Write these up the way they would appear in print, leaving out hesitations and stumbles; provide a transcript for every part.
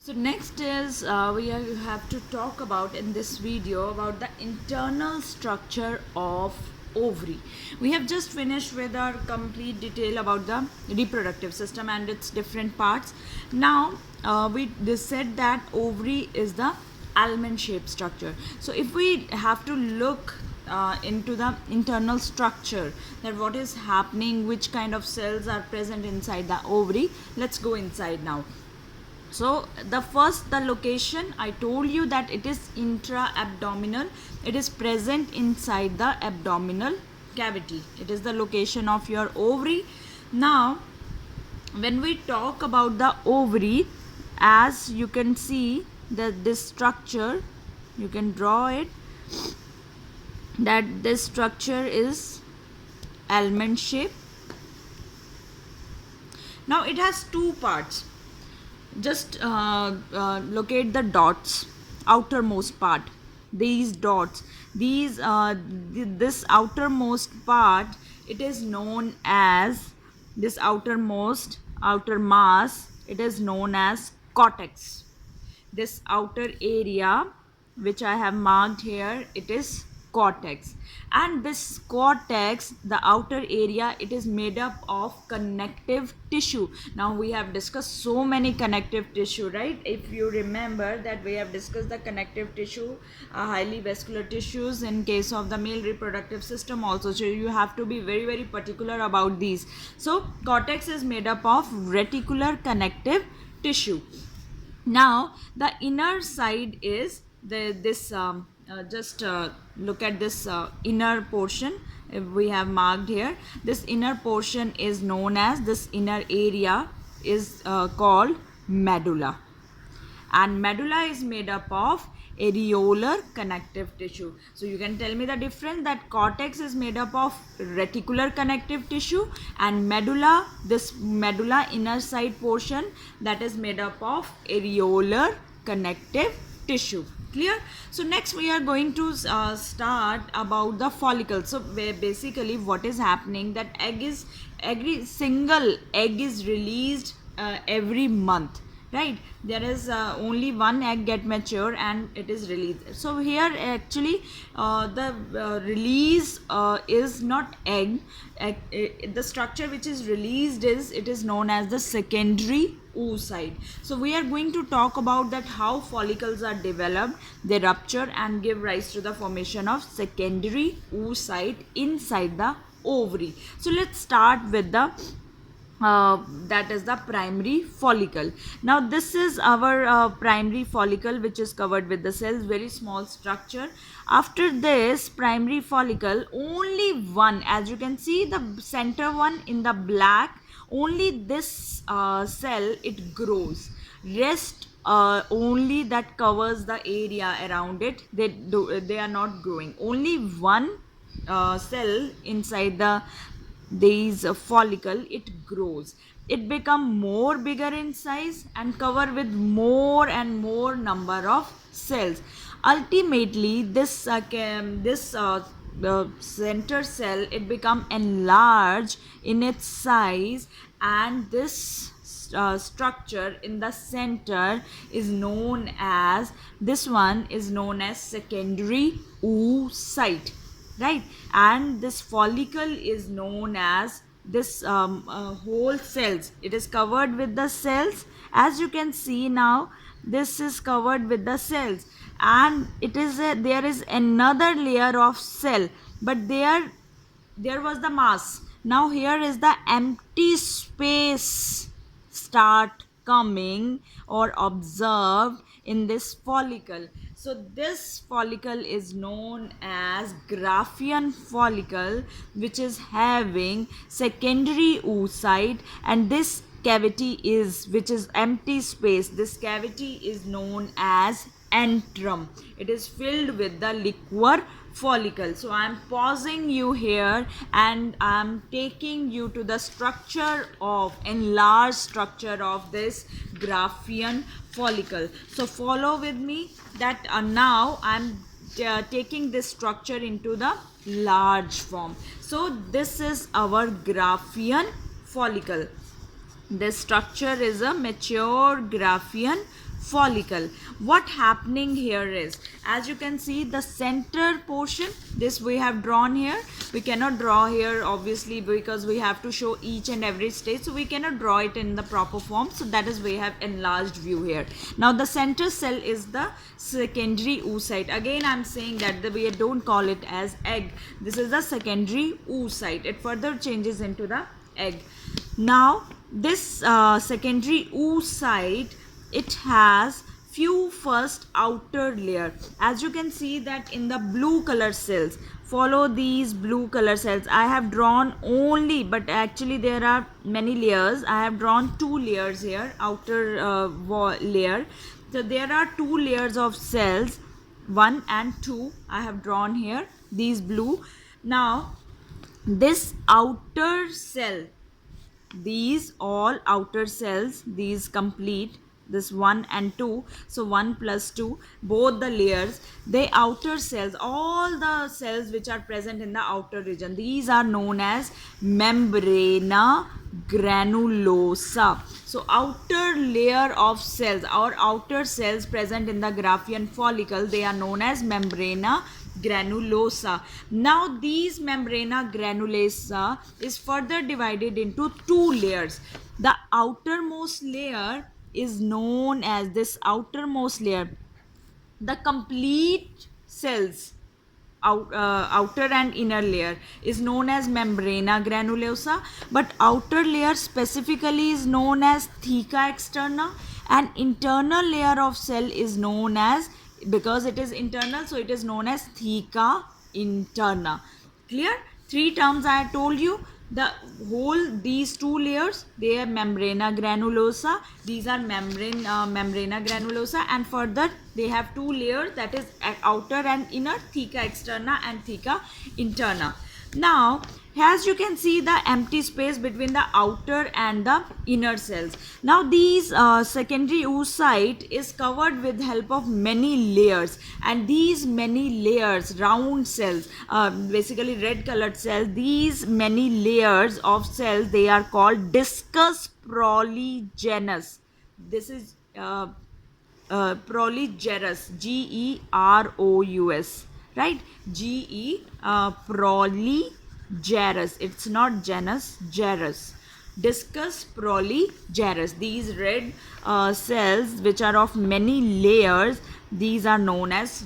So next is have to talk about in this video about the internal structure of ovary. We have just finished with our complete detail about the reproductive system and its different parts. Now we said that ovary is the almond shaped structure. So if we have to look into the internal structure, that what is happening, which kind of cells are present inside the ovary, let's go inside now. So the location I told you that it is intra-abdominal. It is present inside the abdominal cavity. It is the location of your ovary. Now when we talk about the ovary, as you can see that this structure, you can draw it, that this structure is almond shape. Now it has two parts. Just locate the dots, outermost part, these dots, this outermost part, it is known as this outer mass, it is known as cortex. This outer area which I have marked here, it is cortex. And this cortex, the outer area, it is made up of connective tissue. Now we have discussed so many connective tissue, right? If you remember that we have discussed the connective tissue, highly vascular tissues in case of the male reproductive system also. So you have to be very particular about these. So cortex is made up of reticular connective tissue. Now the inner side is just look at this inner portion. If we have marked here, this inner portion is known as, this inner area is called medulla, and medulla is made up of areolar connective tissue. So you can tell me the difference, that cortex is made up of reticular connective tissue, and medulla, this medulla inner side portion, that is made up of areolar connective tissue. Clear? So next we are going to start about the follicle. So basically what is happening, that every single egg is released every month, right? There is only one egg get mature and it is released. So here actually the release is not egg. The structure which is released is, it is known as the secondary oocyte. So we are going to talk about that how follicles are developed, they rupture and give rise to the formation of secondary oocyte inside the ovary. So let's start with the that is the primary follicle. Now this is our primary follicle, which is covered with the cells, very small structure. After this primary follicle, only one, as you can see the center one in the black, only this cell it grows. Rest only that covers the area around it, they are not growing. Only one cell inside these follicle, it grows, it become more bigger in size and cover with more and more number of cells. Ultimately this the center cell, it become enlarged in its size, and this structure in the center is known as, this one is known as secondary oocyte, right? And this follicle is known as this whole cells, it is covered with the cells. As you can see now, this is covered with the cells, and it is there is another layer of cell, but there was the mass. Now here is the empty space start coming or observed in this follicle. So this follicle is known as Graafian follicle, which is having secondary oocyte, and this cavity is, which is empty space, this cavity is known as antrum. It is filled with the liquor follicle. So I am pausing you here and I am taking you to the structure of, enlarged structure of this Graafian follicle. So follow with me that now I am taking this structure into the large form. So this is our Graafian follicle. This structure is a mature Graafian follicle. What happening here is, as you can see, the center portion, this we have drawn here. We cannot draw here obviously because we have to show each and every stage, so we cannot draw it in the proper form, so that is we have enlarged view here. Now the center cell is the secondary oocyte. Again I'm saying that we don't call it as egg. This is the secondary oocyte. It further changes into the egg. Now this secondary oocyte, it has few first outer layer. As you can see that in the blue color cells, follow these blue color cells. I have drawn only, but actually there are many layers. I have drawn two layers here, outer layer. So there are two layers of cells, 1 and 2 I have drawn here, these blue. Now this outer cell, these all outer cells, these complete this 1 and 2, so 1 plus 2, both the layers, the outer cells, all the cells which are present in the outer region, these are known as membrana granulosa. So outer layer of cells or outer cells present in the Graafian follicle, they are known as membrana granulosa. Now these membrana granulosa is further divided into two layers. The outermost layer is known as this outermost layer. The complete cells, outer and inner layer, is known as membrana granulosa, but outer layer specifically is known as theca externa, and internal layer of cell is known as, because it is internal, so it is known as theca interna. Clear? Three terms I have told you. The whole, these two layers, they are membrana granulosa, these are membrana granulosa, and further they have two layers, that is outer and inner, theca externa and theca interna. Now as you can see the empty space between the outer and the inner cells. Now these secondary oocyte is covered with help of many layers, and these many layers, round cells, basically red colored cells, these many layers of cells, they are called discus proligenous. This is proligerous, Gerous, right? Proligerous, it's not genus, gerous. Discus proligerous, these red cells which are of many layers, these are known as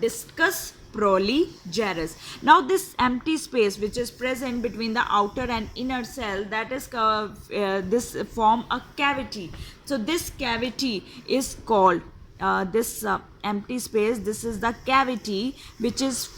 discus proligerous. Now this empty space which is present between the outer and inner cell, that is this form a cavity. So this cavity is called this empty space, this is the cavity which is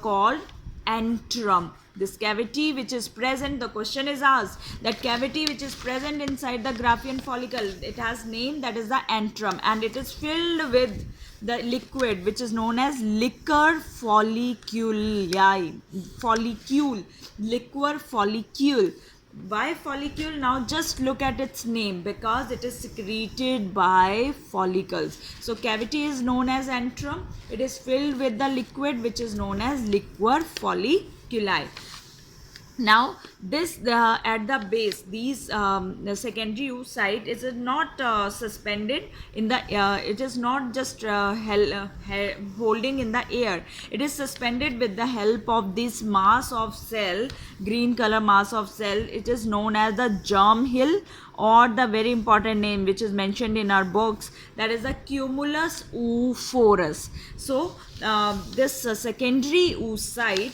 called antrum. This cavity which is present, the question is asked, that cavity which is present inside the Graafian follicle, it has name, that is the antrum, and it is filled with the liquid which is known as liquor folliculi. Liquor follicule. Why follicule? Now just look at its name, because it is secreted by follicles. So cavity is known as antrum. It is filled with the liquid which is known as liquor folliculi. Now this at the base, these the secondary oocyte is not suspended in the it is not just holding in the air. It is suspended with the help of this mass of cell, green color mass of cell. It is known as the germ hill, or the very important name which is mentioned in our books, that is the cumulus oophorus. So this secondary oocyte,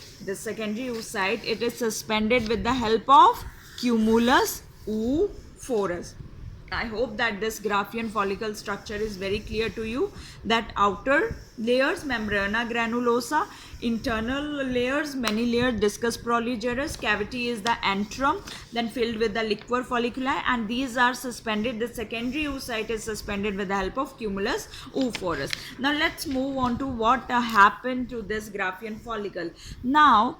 it is suspended with the help of cumulus oophorus. I hope that this Graafian follicle structure is very clear to you, that outer layers membrana granulosa, internal layers many layers discus proligerous, cavity is the antrum, then filled with the liquor folliculi, and these are suspended, the secondary oocyte is suspended with the help of cumulus oophorus. Now let's move on to what happened to this Graafian follicle. Now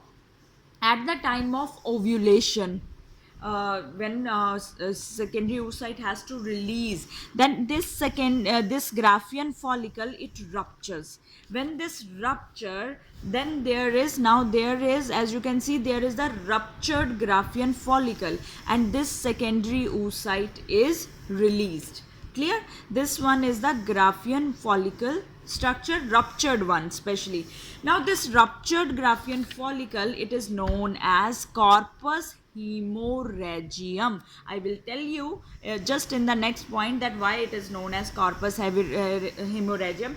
at the time of ovulation, when secondary oocyte has to release, then this Graafian follicle, it ruptures. When this rupture, then there is, as you can see, there is the ruptured Graafian follicle, and this secondary oocyte is released. Clear? This one is the Graafian follicle structure, ruptured one especially. Now this ruptured Graafian follicle, it is known as corpus hemorrhagium. I will tell you just in the next point that why it is known as corpus hemorrhagium.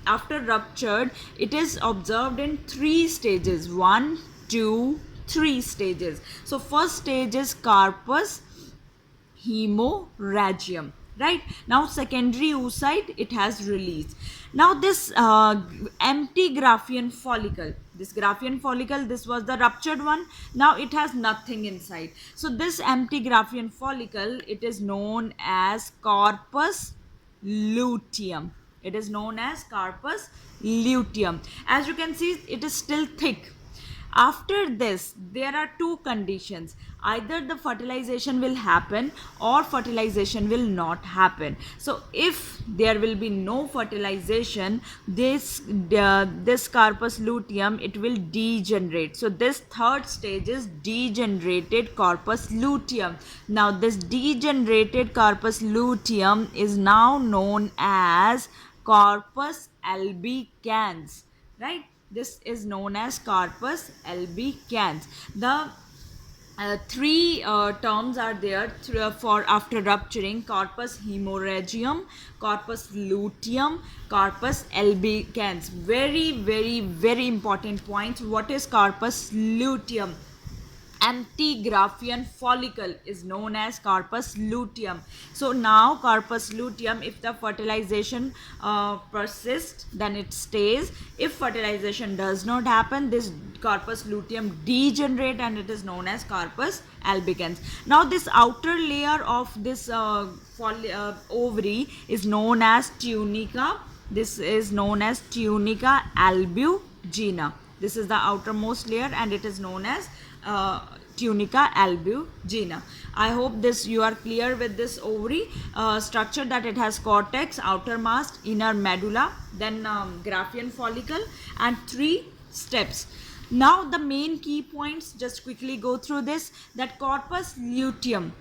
After ruptured, it is observed in 3 stages. 1, 2, 3 stages. So first stage is corpus hemorrhagium. Right now, secondary oocyte, it has released. Now this empty Graafian follicle, this was the ruptured one. Now it has nothing inside. So this empty Graafian follicle, it is known as corpus luteum. It is known as corpus luteum. As you can see, it is still thick. After this, there are 2 conditions. Either the fertilization will happen or fertilization will not happen. So if there will be no fertilization, this corpus luteum, it will degenerate. So this third stage is degenerated corpus luteum. Now this degenerated corpus luteum is now known as corpus albicans, right? This is known as corpus albicans. The 3 terms are there for after rupturing: corpus hemorrhagium, corpus luteum, corpus albicans. Very, very, very important points. What is corpus luteum? Empty Graafian follicle is known as corpus luteum. So now corpus luteum, if the fertilization persists, then it stays. If fertilization does not happen, this corpus luteum degenerate and it is known as corpus albicans. Now this outer layer of this ovary is known as tunica. This is known as tunica albugina. This is the outermost layer and it is known as tunica albugina. I hope this you are clear with this ovary structure, that it has cortex, outer mast, inner medulla, then Graafian follicle, and 3 steps. Now the main key points, just quickly go through this, that corpus luteum,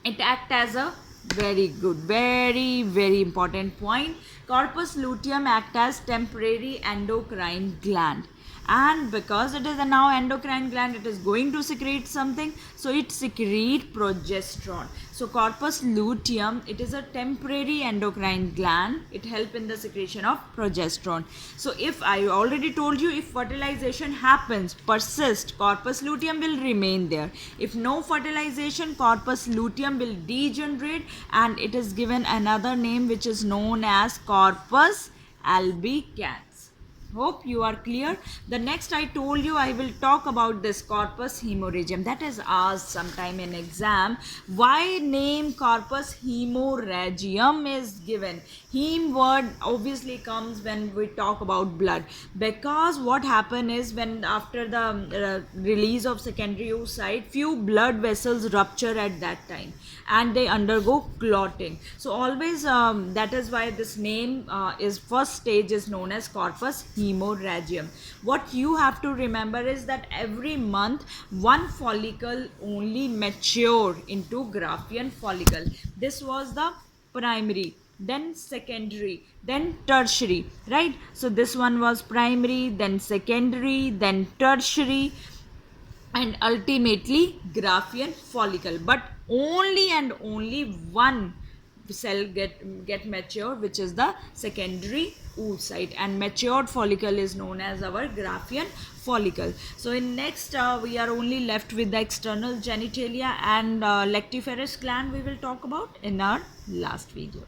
it acts as a very good, very, very important point. Corpus luteum acts as temporary endocrine gland. And because it is a now endocrine gland, it is going to secrete something. So it secretes progesterone. So corpus luteum, it is a temporary endocrine gland. It helps in the secretion of progesterone. So if I already told you, if fertilization happens, persist, corpus luteum will remain there. If no fertilization, corpus luteum will degenerate and it is given another name which is known as corpus albicans. Hope you are clear. The next I told you I will talk about this corpus hemorrhagium. That is asked sometime in exam. Why name corpus hemorrhagium is given? Hem word obviously comes when we talk about blood, because what happen is when after the release of secondary oocyte, few blood vessels rupture at that time and they undergo clotting. So always that is why this name is first stage is known as corpus hemorrhagium. What you have to remember is that every month one follicle only mature into Graafian follicle. This was the primary, then secondary, then tertiary, right? So this one was primary, then secondary, then tertiary, and ultimately Graafian follicle. But only and only one cell get mature, which is the secondary oocyte, and matured follicle is known as our Graafian follicle. So in next we are only left with the external genitalia and lactiferous gland we will talk about in our last video.